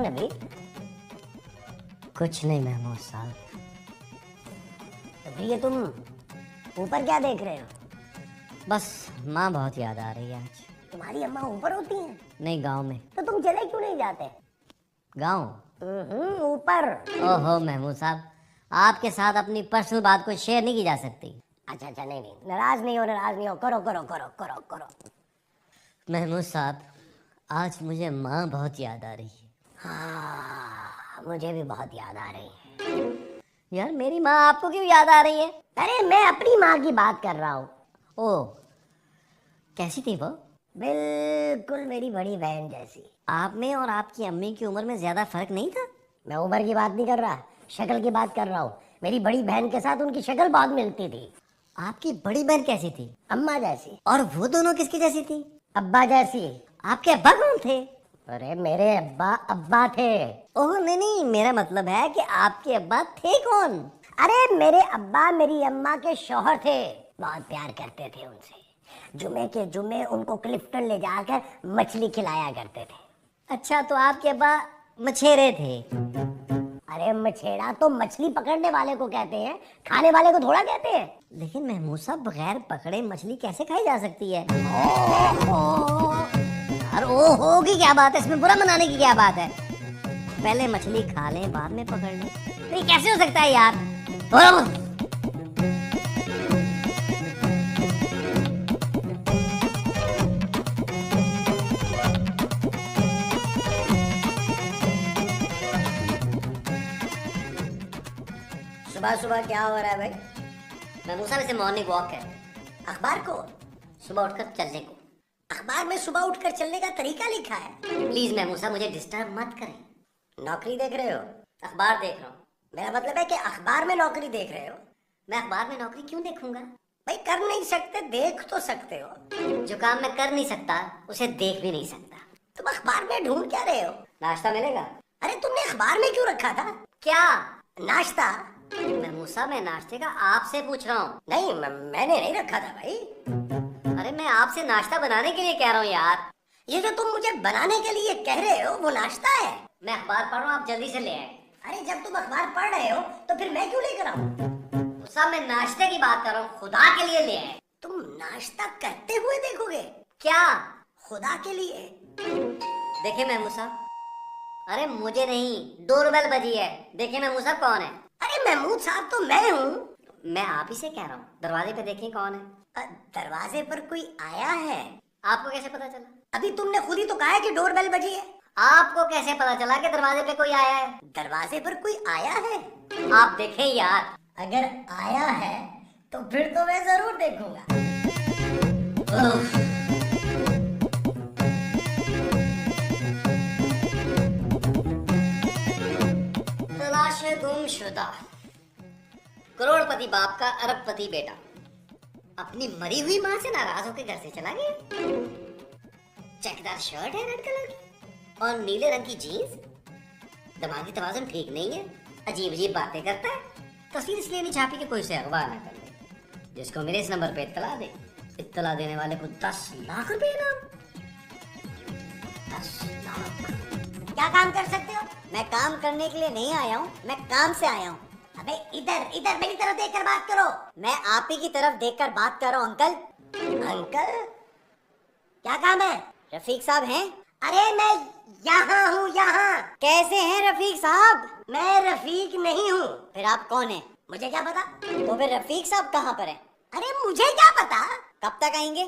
नबी? कुछ नहीं महमूद साहब। तो फिर ये तुम ऊपर क्या देख रहे हो? बस माँ बहुत याद आ रही है आज। तुम्हारी अम्मा ऊपर होती हैं? नहीं, गांव में। तो तुम चले क्यों नहीं जाते? गांव? ऊपर। ओहो महमूद साहब, आपके साथ अपनी पर्सनल बात को शेयर नहीं की जा सकती। अच्छा अच्छा, नहीं नहीं, नाराज नहीं हो, करो करो करो करो करो। महमूद साहब, आज मुझे माँ बहुत याद आ रही है। हाँ, मुझे भी बहुत याद आ रही है। यार मेरी माँ आपको क्यों याद आ रही है? अरे मैं अपनी माँ की बात कर रहा हूँ। ओह, कैसी थी वो? बिल्कुल मेरी बड़ी बहन जैसी। आप में और आपकी अम्मी की उम्र में ज्यादा फर्क नहीं था? मैं उम्र की बात नहीं कर रहा, शक्ल की बात कर रहा हूँ। मेरी बड़ी बहन के साथ उनकी शक्ल बहुत मिलती थी। आपकी बड़ी बहन कैसी थी? अम्मा जैसी। और वो दोनों किसकी जैसी थी? अब्बा जैसी। आपके अब्बा कौन थे? अरे मेरे अब्बा थे। ओह नहीं नहीं, मेरा मतलब है कि आपके अब्बा थे कौन? अरे मेरे अब्बा मेरी अम्मा के शौहर थे, बहुत प्यार करते थे उनसे। जुमे के जुमे उनको क्लिफ्टन ले जाकर मछली खिलाया करते थे। अच्छा, तो आपके अब्बा मछेरे थे? अरे मछेड़ा तो मछली पकड़ने वाले को कहते हैं, खाने वाले को थोड़ा कहते हैं। लेकिन महमूद साहब, बगैर पकड़े मछली कैसे खाई जा सकती है? अरे ओहो की क्या बात है, इसमें बुरा मनाने की क्या बात है? पहले मछली खा लें बाद में पकड़ लें, तो ये कैसे हो सकता है यार? सुबह सुबह क्या हो रहा है भाई? महमूद साहब, इसे मॉर्निंग वॉक है। अखबार को? सुबह उठकर चलने को। अखबार में सुबह उठकर चलने का तरीका लिखा है। प्लीज महमूद साहब, मुझे डिस्टर्ब मत करें। नौकरी देख रहे हो? अखबार देख रहा हूँ। मेरा मतलब है कि अखबार में नौकरी देख रहे हो। मैं अखबार में नौकरी क्यों देखूंगा? भाई कर नहीं सकते, देख तो सकते हो। जो काम मैं कर नहीं सकता उसे देख भी नहीं सकता। तुम अखबार में ढूंढ क्या रहे हो? नाश्ता मिलेगा? अरे तुमने अखबार में क्यों रखा था? क्या नाश्ता? महमूद साहब, मैं नाश्ते का आपसे पूछ रहा हूँ। नहीं, मैंने नहीं रखा था भाई। अरे मैं आपसे नाश्ता बनाने के लिए कह रहा हूँ यार। ये जो तुम मुझे बनाने के लिए कह रहे हो वो नाश्ता है? मैं अखबार पढ़ रहा हूँ, आप जल्दी से ले आए। अरे जब तुम अखबार पढ़ रहे हो तो फिर मैं क्यों लेकर आऊं? साहब मैं नाश्ते की बात कर रहा हूँ, खुदा के लिए ले आए। तुम नाश्ता करते हुए देखोगे? क्या? खुदा के लिए। देखिए महमूद साहब, अरे मुझे नहीं, डोरबेल बजी है। देखिए महमूद साहब कौन है? अरे महमूद साहब तो मैं हूँ। मैं आप ही से कह रहा हूँ, दरवाजे पे देखिए कौन है। दरवाजे पर कोई आया है? आपको कैसे पता चला? अभी तुमने खुद ही तो कहा है कि डोरबेल बजी है। आपको कैसे पता चला कि दरवाजे पे कोई आया है? दरवाजे पर कोई आया है? आप देखें यार। अगर आया है तो फिर तो मैं जरूर देखूंगा। तलाश गुमशुदा। करोड़पति बाप का अरबपति बेटा अपनी मरी हुई माँ से नाराज होकर घर से चला गया। चेकदार शर्ट है रेड कलर की और नीले रंग की जीन्स। दिमागी तवाज़ुन ठीक नहीं है, अजीब अजीब बातें करता है। तस्वीर इसलिए नहीं छापी कि कोई उसे अगवा ना कर ले। जिसको मेरे इस नंबर पे इत्तला दे, इत्तला देने वाले को 10 लाख रुपए इनाम। 10 लाख। क्या काम कर सकते हो? मैं काम करने के लिए नहीं आया हूँ, मैं काम से आया हूँ। अबे इधर इधर मेरी तरफ देखकर बात करो। मैं आप ही की तरफ देखकर बात कर रहा हूँ अंकल। अंकल? क्या काम है? रफीक साहब हैं? अरे मैं यहाँ हूँ, यहाँ। कैसे हैं रफीक साहब? मैं रफीक नहीं हूँ। फिर आप कौन हैं? मुझे क्या पता? तो फिर रफीक साहब कहाँ पर हैं? अरे मुझे क्या पता? कब तक आएंगे?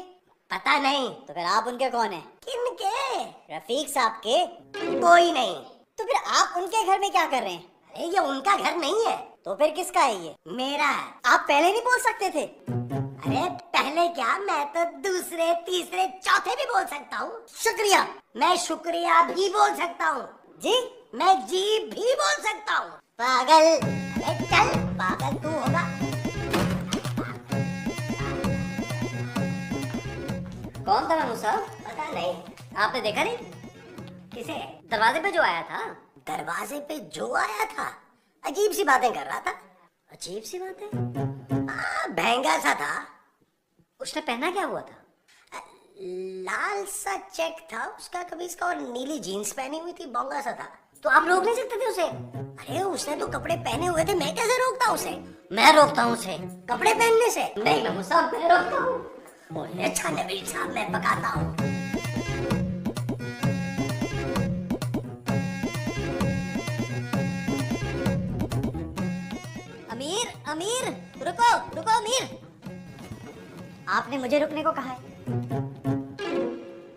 पता नहीं। तो फिर आप उनके कौन हैं? किनके? रफीक साहब के। कोई नहीं। तो फिर आप उनके घर में क्या कर रहे हैं? अरे ये उनका घर नहीं है। तो फिर किसका है ये? मेरा है। आप पहले नहीं बोल सकते थे? अरे पहले क्या, मैं तो दूसरे तीसरे चौथे भी बोल सकता हूँ। शुक्रिया। मैं शुक्रिया भी बोल सकता हूँ। जी? मैं जी भी बोल सकता हूँ। पागल। अरे चल, पागल तू होगा। कौन था महमूद साहब? पता नहीं। आपने देखा नहीं? किसे? दरवाजे पे जो आया था। दरवाजे पे जो आया था अजीब सी बातें कर रहा था। अजीब सी बात है। महंगा सा था। उसने पहना क्या हुआ था? लाल सा चेक था उसका कमीज का और नीली जीन्स पहनी हुई थी, बोंगा सा था। तो आप रोक नहीं सकते थे उसे? अरे उसने तो कपड़े पहने हुए थे, मैं कैसे रोकता उसे? मैं रोकता हूँ उसे कपड़े पहनने से? नहीं महमूद साहब, मैं रोकता हूँ। बोले अच्छा नबील साहब, मैं पकाता हूँ। अमीर अमीर, रुको रुको अमीर। आपने मुझे रुकने को कहा है।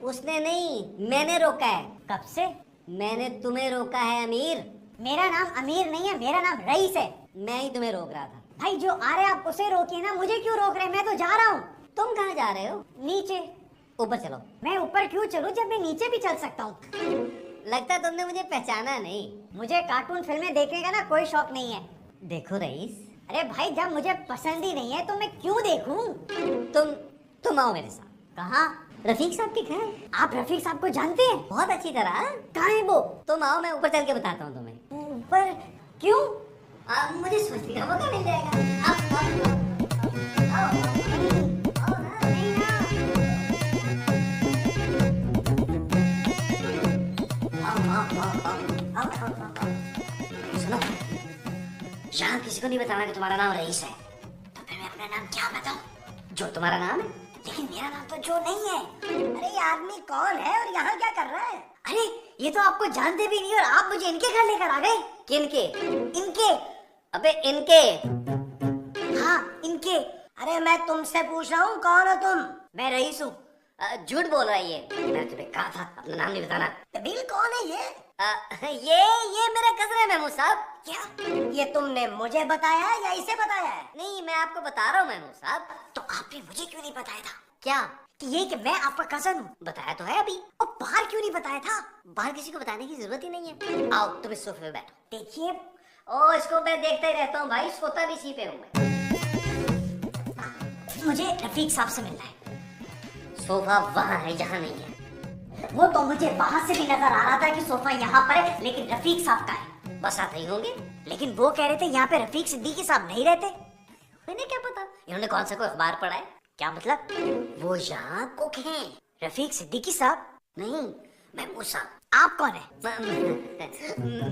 उसने नहीं, मैंने रोका है। कब से? मैंने तुम्हें रोका है अमीर। मेरा नाम अमीर नहीं है, मेरा नाम रईस है। मैं ही तुम्हें रोक रहा था। भाई जो आ रहे आप उसे रोकिए ना, मुझे क्यों रोक रहे हैं? मैं तो जा रहा हूँ। तुम कहाँ जा रहे हो? नीचे। ऊपर चलो। मैं ऊपर क्यों चलूं जब मैं नीचे भी चल सकता हूँ? लगता तुमने मुझे पहचाना नहीं। मुझे कार्टून फिल्में देखने का ना कोई शौक नहीं है। देखो रईस, अरे भाई जब मुझे पसंद ही नहीं है तो मैं क्यों देखूं? तुम आओ मेरे साथ। कहाँ? रफीक साहब के घर। आप रफीक साहब को जानते हैं? बहुत अच्छी तरह। कहाँ है वो? तुम आओ, मैं ऊपर चल के बताता हूँ तुम्हें। ऊपर? क्यों? मुझे सोचने का मौका मिल जाएगा। आओ, आओ ना, नहीं ना। सुनो, यहाँ किसी को नहीं बताना कि तुम्हारा नाम रईस है। तो फिर मैं अपना नाम क्या बताऊं? जो तुम्हारा नाम है। लेकिन मेरा नाम तो जो नहीं है। अरे ये आदमी कौन है और यहाँ क्या कर रहा है? अरे ये तो आपको जानते भी नहीं और आप मुझे इनके घर लेकर आ गए। किनके? इनके। अबे इनके। हाँ इनके। अरे मैं तुमसे पूछ रहा हूँ, कौन हो तुम? मैं रईस हूँ। झूठ बोल रहा है ये। मैंने तुम्हें कहा था अपना नाम नहीं बताना। नबील कौन है ये? ये मेरा कजन है महमूद साहब। क्या ये तुमने मुझे बताया है या इसे बताया है? नहीं, मैं आपको बता रहा हूँ महमूद साहब। तो आपने मुझे क्यों नहीं बताया था? क्या? कि मैं आपका कजन हूँ। बताया तो है अभी। और बाहर क्यों नहीं बताया था? बाहर किसी को बताने की जरूरत ही नहीं है। आओ तुम इस सोफे पे बैठो। देखिए, ओ इसको मैं देखता ही रहता हूँ भाई, सोता भी इसी पे हूँ मैं। मुझे रफीक साहब से मिलना है। सोफा वहाँ है, यहाँ नहीं है। वो तो मुझे वहां से भी नजर आ रहा था कि सोफा यहाँ पर है, लेकिन रफीक साहब का है। बस आते ही होंगे। लेकिन वो कह रहे थे यहाँ पे रफीक सिद्दीकी साहब नहीं रहते। मैंने क्या पता इन्होंने कौन सा कोई अखबार पढ़ा है। क्या मतलब? वो यहाँ कुक हैं। रफीक सिद्दीकी साहब? नहीं, महमूद साहब। आप कौन है?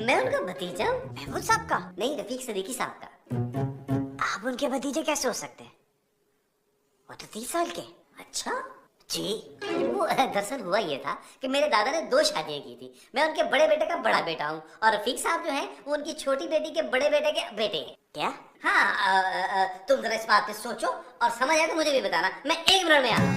मैं उनका भतीजा हूँ। महमूद साहब का? नहीं, रफीक सिद्दीकी साहब का। आप उनके भतीजे कैसे हो सकते हैं? वो तो 30 साल के। अच्छा जी। वो दरअसल हुआ ये था कि मेरे दादा ने 2 शादियां की थी। मैं उनके बड़े बेटे का बड़ा बेटा हूँ और रफीक साहब जो हैं वो उनकी छोटी बेटी के बड़े बेटे के बेटे हैं। क्या? हाँ, तुम जरा इस बात पे सोचो और समझ आए तो मुझे भी बताना। मैं 1 मिनट में आ रहा हूँ।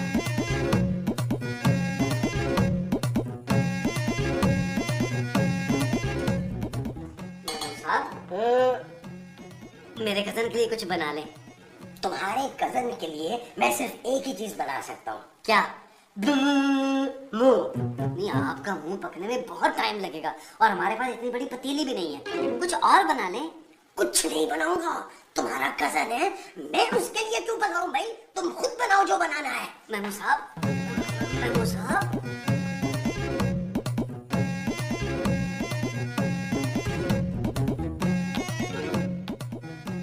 मेरे कजन के लिए कुछ बना ले। तुम्हारे कजन के लिए मैं सिर्फ एक ही चीज बना सकता हूँ। क्या? मुंह। नहीं, आपका मुंह पकने में बहुत टाइम लगेगा और हमारे पास इतनी बड़ी पतीली भी नहीं है। कुछ और बना ले। कुछ नहीं बनाऊंगा, तुम्हारा कजन है, मैं उसके लिए क्यों बनाऊं भाई? तुम खुद बनाओ जो बनाना है। महमूद साहब, महमूद साहब।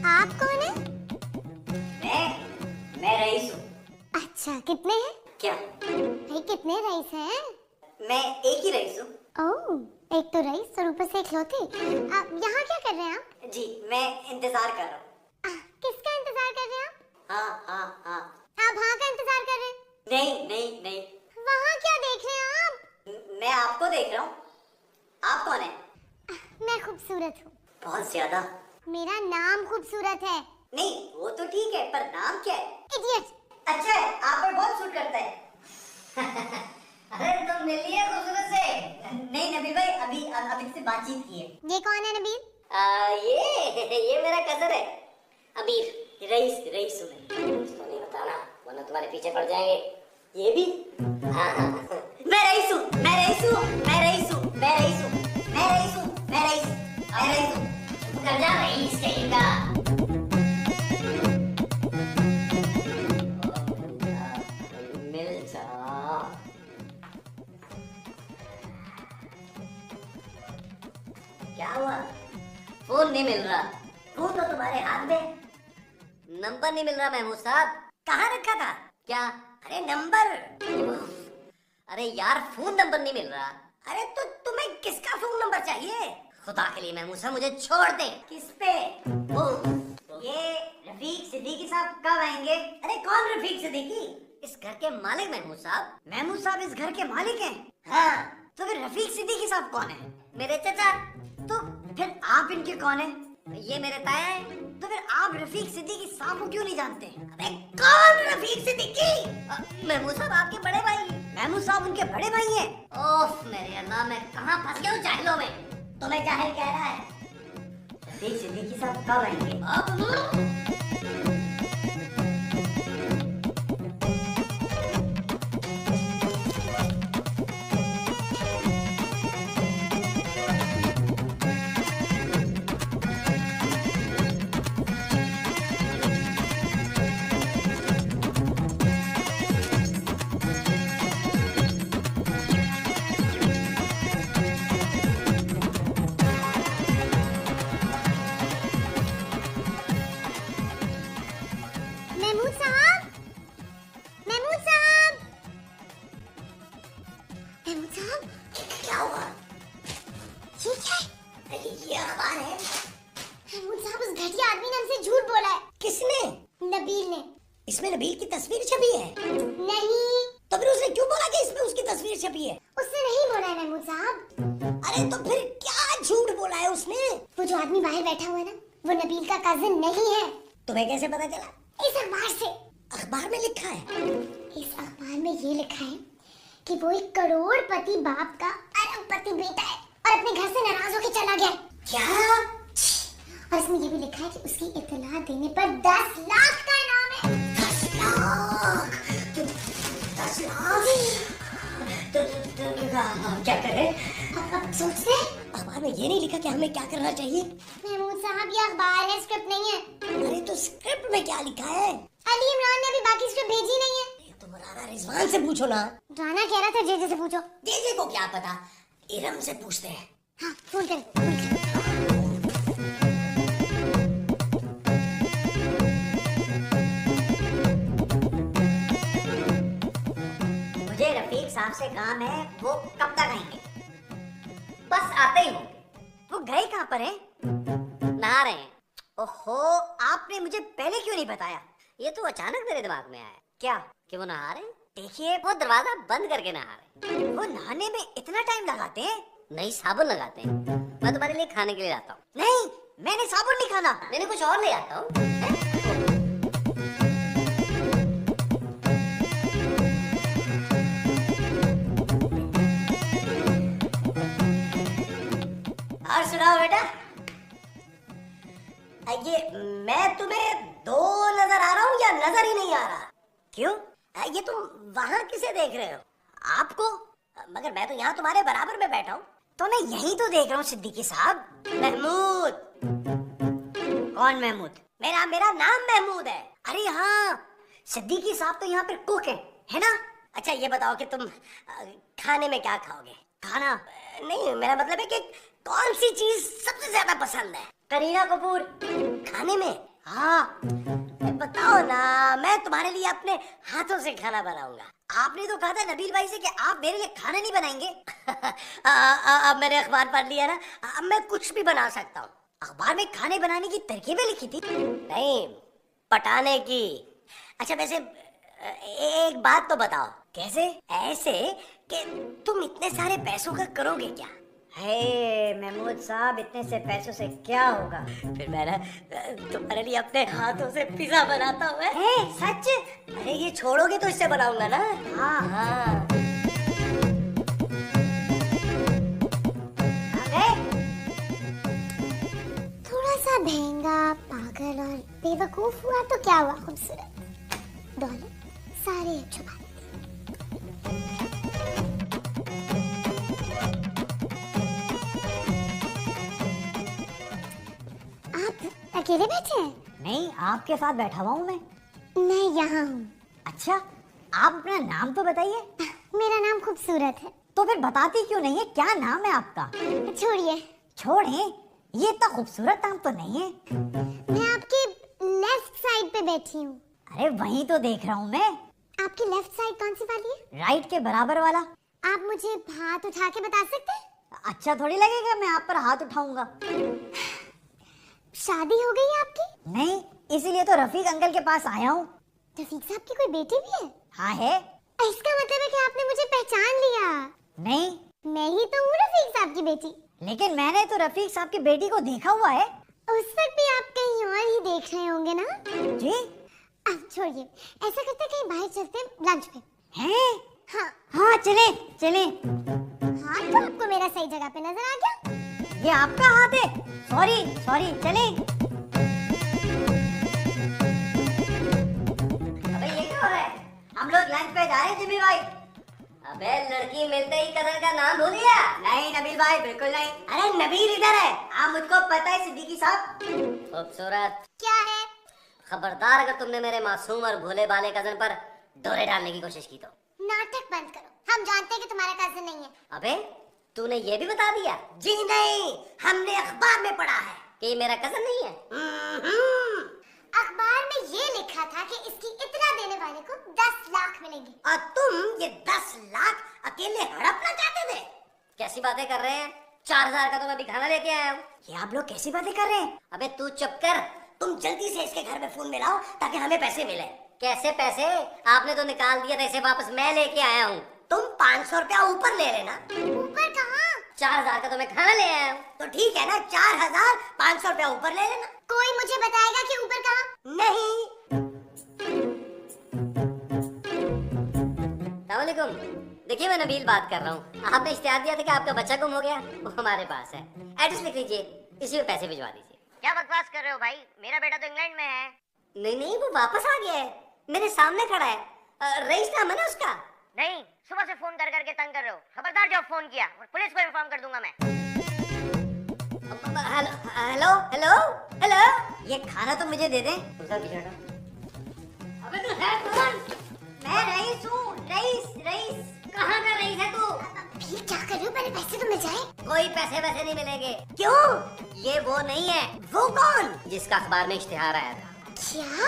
आप कौन है? मैं रईस हूँ। अच्छा, कितने हैं? क्या? भाई कितने रईस हैं? मैं एक ही रईस हूँ। ओह, एक तो रईस और ऊपर से इकलौते। आप यहाँ क्या कर रहे हैं आप? जी, मैं इंतजार कर रहा हूँ। किसका इंतजार कर रहे हैं आप? हाँ। आप हाँ का इंतजार कर रहे हैं? नहीं। वहाँ क्या देख रहे हैं आप? मैं आपको देख रहा हूँ। आप कौन है? मैं खूबसूरत हूँ। बहुत ज्यादा। मेरा नाम खूबसूरत है। नहीं, वो तो ठीक है, पर नाम क्या है? इडियट। अच्छा है, आप पर बहुत सूट करता है। अरे तुम मिल लिए खूबसूरत से? नहीं नबील भाई, अभी से बातचीत की है। ये कौन है नबील? ये मेरा कजन है अमीर। रईस हूँ मैं। इसको नहीं बताना वरना तुम्हारे पीछे पड़ जाएंगे। ये भी? हाँ। मैं रईस हूँ। कर जा रईस कहीं का। मिल जा। क्या हुआ? फोन नहीं मिल रहा। फोन तो तुम्हारे हाथ में। नंबर नहीं मिल रहा महमूद साहब। कहाँ रखा था? क्या? अरे नंबर। अरे यार, फोन नंबर नहीं मिल रहा। अरे तो तुम्हें किसका फोन नंबर चाहिए? खुदा के लिए महमूद साहब मुझे छोड़ दे। किस पे? वो ये रफीक सिद्दीकी साहब कब आएंगे? अरे कौन रफीक सिद्दीकी? इस घर के मालिक महमूद साहब। महमूद साहब इस घर के मालिक हैं? हाँ, तो फिर रफीक सिद्दीकी साहब कौन है? मेरे चाचा। तो फिर आप इनके कौन है? ये मेरे ताया है। तो फिर आप रफीक सिद्दीकी साहब को क्यों नहीं जानते? अबे कौन रफीक सिद्दीकी? महमूद साहब आपके बड़े भाई। महमूद साहब उनके बड़े भाई हैं। ओफ मेरे अल्लाह, मैं कहाँ फंस गया हूँ जाहिलों में। तुम्हें जाहिल कह रहा है? रफीक सिद्दीकी साहब कब आएंगे? महमूद साहब, महमूद साहब, महमूद साहब, क्या हुआ? ये क्या है? अरे ये अखबार है। महमूद साहब, उस घटिया आदमी ने हमसे झूठ बोला है। किसने? नबील ने। इसमें नबील की तस्वीर छपी है? नहीं, तो फिर उसने क्यों बोला कि इसमें उसकी तस्वीर छपी है? उसने नहीं बोला है महमूद साहब। अरे तो फिर क्या झूठ बोला है उसने? वो जो आदमी बाहर बैठा हुआ है ना, वो नबील का कजिन नहीं है। तुम्हें कैसे पता चला? इस अखबार से। अखबार में लिखा है? इस अखबार में ये लिखा है कि वो एक करोड़पति बाप का अरबपति बेटा है और अपने घर से नाराज होकर चला गया है। क्या? और इसमें ये भी लिखा है कि उसकी इत्तला देने पर 10 लाख का इनाम है। 10 लाख? 10 लाख? तो हम क्या करें? अब सोच ले। अखबार में ये नहीं लिखा कि हमें क्या करना चाहिए? महमूद साहब, ये अखबार है, स्क्रिप्ट नहीं है। अरे तो स्क्रिप्ट में क्या लिखा है? अली इमरान ने अभी बाकी स्क्रिप्ट भेजी नहीं है। ये तो राना रिजवान से पूछो ना। राना कह रहा था जेजे से पूछो। जेजे को क्या पता, इरम से पूछते हैं। हाँ, फोन कर। मुझे रफीक साहब से काम है, वो कब तक आएंगे? बस आते ही होंगे। वो गए कहाँ पर हैं? नहा रहे हैं। ओहो, आपने मुझे पहले क्यों नहीं बताया? ये तो अचानक मेरे दिमाग में आया क्या? कि वो नहा रहे हैं। देखिए, वो दरवाजा बंद करके नहा रहे हैं। वो नहाने में इतना टाइम लगाते हैं? नहीं, साबुन लगाते हैं। मैं तुम्हारे लिए खाने के लिए लाता हूँ। नहीं, मैंने साबुन नहीं खाना। मैंने कुछ और ले आता हूँ। और सुनाओ बेटा। ये मैं तुम्हें दो नजर आ रहा हूँ या नजर ही नहीं आ रहा? क्यों? ये तुम वहां किसे देख रहे हो? आपको? मगर मैं तो यहाँ तुम्हारे बराबर में बैठा हूँ। तो मैं यही तो देख रहा हूँ सिद्दीकी साहब। महमूद। कौन महमूद? मेरा नाम महमूद है। अरे हाँ, सिद्दीकी साहब तो यहाँ पर कुक है ना? अच्छा ये बताओ कि तुम खाने में क्या खाओगे? खाना नहीं, मेरा मतलब है कि कौन सी चीज सबसे ज्यादा पसंद है? करीना कपूर। खाने में? हाँ, बताओ ना, मैं तुम्हारे लिए अपने हाथों से खाना बनाऊंगा। आपने तो कहा था नबील भाई से कि आप मेरे लिए खाना नहीं बनाएंगे। अब मैंने अखबार पढ़ लिया ना, अब मैं कुछ भी बना सकता हूँ। अखबार में खाने बनाने की तरकीबें लिखी थी? नहीं, पटाने की। अच्छा वैसे एक बात तो बताओ। कैसे? ऐसे कि तुम इतने सारे पैसों का करोगे क्या? हे महमूद साहब, इतने से पैसों से क्या होगा? फिर मैं ना तुम्हारे लिए अपने हाथों से पिज्जा बनाता हूँ। सच? अरे ये छोड़ोगे तो इससे बनाऊंगा ना। हाँ हाँ। थोड़ा सा महंगा, पागल और बेवकूफ हुआ तो क्या हुआ? खूबसूरत डॉलर सारे छुपा। आप अकेले बैठे हैं? नहीं, आपके साथ बैठा हुआ हूँ मैं। मैं यहाँ हूँ। अच्छा, आप अपना नाम तो बताइए। मेरा नाम खूबसूरत है। तो फिर बताती क्यों नहीं है? क्या नाम है आपका? छोड़िए। छोड़े? ये इतना खूबसूरत नाम तो नहीं है। मैं आपके लेफ्ट साइड पे बैठी हूँ। अरे वही तो देख रहा हूँ मैं। आपकी लेफ्ट साइड कौन सी वाली है? राइट के बराबर वाला। आप मुझे हाथ उठा के बता सकते हैं? अच्छा थोड़ी लगेगा मैं आप पर हाथ उठाऊंगा। शादी हो गई है आपकी? नहीं, इसीलिए तो रफीक अंकल के पास आया हूँ। रफीक साहब की कोई बेटी भी है? हाँ है। इसका मतलब है कि आपने मुझे पहचान लिया। नहीं, मैं ही तो हूँ रफीक साहब की बेटी। लेकिन मैंने तो रफीक साहब की बेटी को देखा हुआ है। उस वक्त भी आप कहीं और ही देख रहे होंगे ना? जी? अब छोड़िए, ऐसा करते हैं कहीं बाहर चलते हैं लंच पे। हैं? हाँ हाँ चले चले। हाँ, तो आपको मेरा सही जगह पे नजर आ गया। ये आपका हाथ है। सॉरी सॉरी, चले। अबे ये क्या हो रहा है? हम लोग लंच पे जा रहे हैं जिमी भाई। अबे लड़की मिलते ही कदर का नाम भूल गया? नहीं नबील भाई, बिल्कुल नहीं। अरे नबील इधर है। आप मुझको पता है सिद्दीकी साहब। खूबसूरत, क्या है? खबरदार अगर तुमने मेरे मासूम और भोले भाले कजन पर डोरे डालने की कोशिश की तो। नाटक बंद करो, हम जानते हैं कि तुम्हारा कजन नहीं है। अबे तूने ये भी बता दिया जी नहीं, हमने अखबार में पढ़ा है। कि ये मेरा कजन नहीं है? अखबार में ये लिखा था कि इसकी इतना देने वाले को 10 लाख मिलेंगे। और तुम ये 10 लाख अकेले हड़पना चाहते थे? कैसी बातें कर रहे हैं? 4000 का तो मैं भी खाना लेके आया हूँ। ये आप लोग कैसी बातें कर रहे हैं? अबे तू चुप कर। तुम जल्दी से इसके घर में फोन मिलाओ ताकि हमें पैसे मिले। कैसे पैसे? आपने तो निकाल दिया था, इसे वापस मैं लेके आया हूँ। तुम 500 रुपया ऊपर ले लेना। ऊपर कहाँ? 4000 का तो मैं खाना ले आया हूँ। तो ठीक है ना, 4500 रुपया ऊपर ले लेना। कोई मुझे बताएगा कि ऊपर कहाँ? नहीं। अस्सलामुअलैकुम। देखिए मैं नबील बात कर रहा हूँ। आपने इश्तिहार दिया था कि आपका बच्चा गुम हो गया, वो हमारे पास है। एड्रेस लिख लीजिए, इसी में पैसे भिजवा दीजिए। क्या बकवास कर रहे हो भाई? मेरा बेटा तो इंग्लैंड में है। नहीं नहीं, वो वापस आ गया है, मेरे सामने खड़ा है। रईस नाम है ना उसका? नहीं, सुबह से फोन कर करके तंग कर रहे हो। खबरदार जब फोन किया और पुलिस को इन्फॉर्म कर दूंगा मैं। Hello hello hello. ये खाना तो मुझे दे दे। अबे तू है कौन? मैं रईस हूँ। Rice rice. कहाँ का रईस है तू? ये क्या कर रहे हो? पहले पैसे तो मिल जाए। कोई पैसे वैसे नहीं मिलेंगे। क्यों? ये वो नहीं है। वो कौन? जिसका अखबार में इश्तिहार आया था। क्या?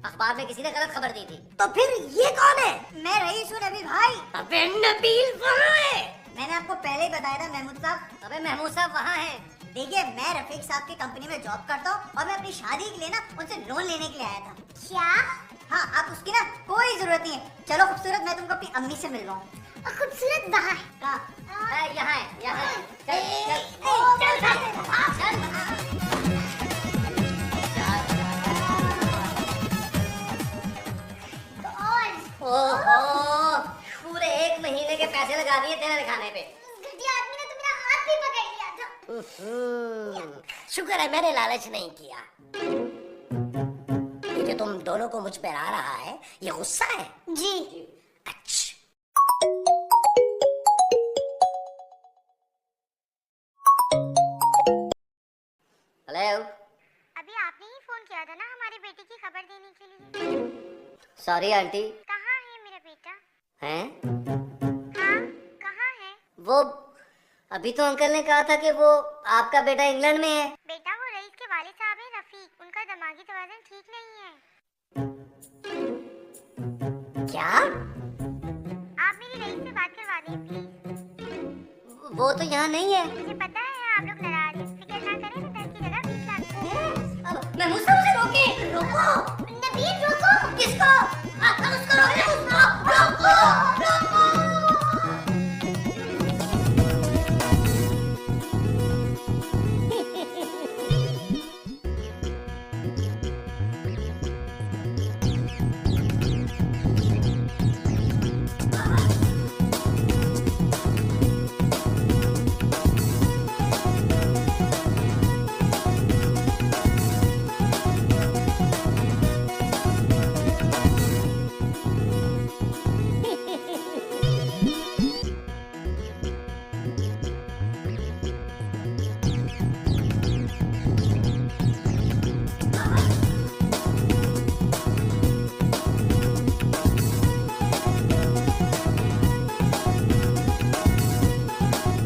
अखबार में किसी ने गलत खबर दी थी। तो फिर ये कौन है? मैं रईस हूँ नबील भाई। अबे नबील वहाँ है। मैंने आपको पहले ही बताया था महमूद साहब। अबे महमूद साहब वहाँ हैं। देखिए, मैं रफीक साहब की कंपनी में जॉब करता हूँ और मैं अपनी शादी के लिए ना उनसे लोन लेने के लिए आया था। क्या? हाँ, आप उसकी ना कोई जरूरत नहीं है। चलो खूबसूरत, मैं तुमको अपनी अम्मी से मिलवाऊँ। और खूबसूरत वहाँ है। कहाँ? यहाँ है, यहाँ है। ओहो, पूरे 1 महीने के पैसे लगा दिए तेरे खाने पे। घटिया आदमी ने तो मेरा हाथ भी पकड़ लिया था। शुक्र है मैंने लालच नहीं किया। ये जो तुम दोनों को मुझ पर आ रहा है, ये गुस्सा है? जी। अच्छा। हेलो। अभी आपने ही फोन किया था ना हमारी बेटी की खबर देने के लिए। Sorry aunty. कहाँ है मेरा बेटा? हैं? हाँ, कहाँ है? वो अभी तो अंकल ने कहा था कि वो आपका बेटा इंग्लैंड में है। बेटा, वो रईस के वालिद साहब हैं रफीक। उनका दिमागी तवाज़ुन ठीक नहीं है। क्या? आप मेरी रईस से बात करवा दें प्लीज। वो तो यहाँ नहीं है। मुझे पता है आप लोग नाराज हैं। फिक्र ना करें, मैं 10 की जगह 20 लाख। महमूद साहब, उसे रोके। रुको।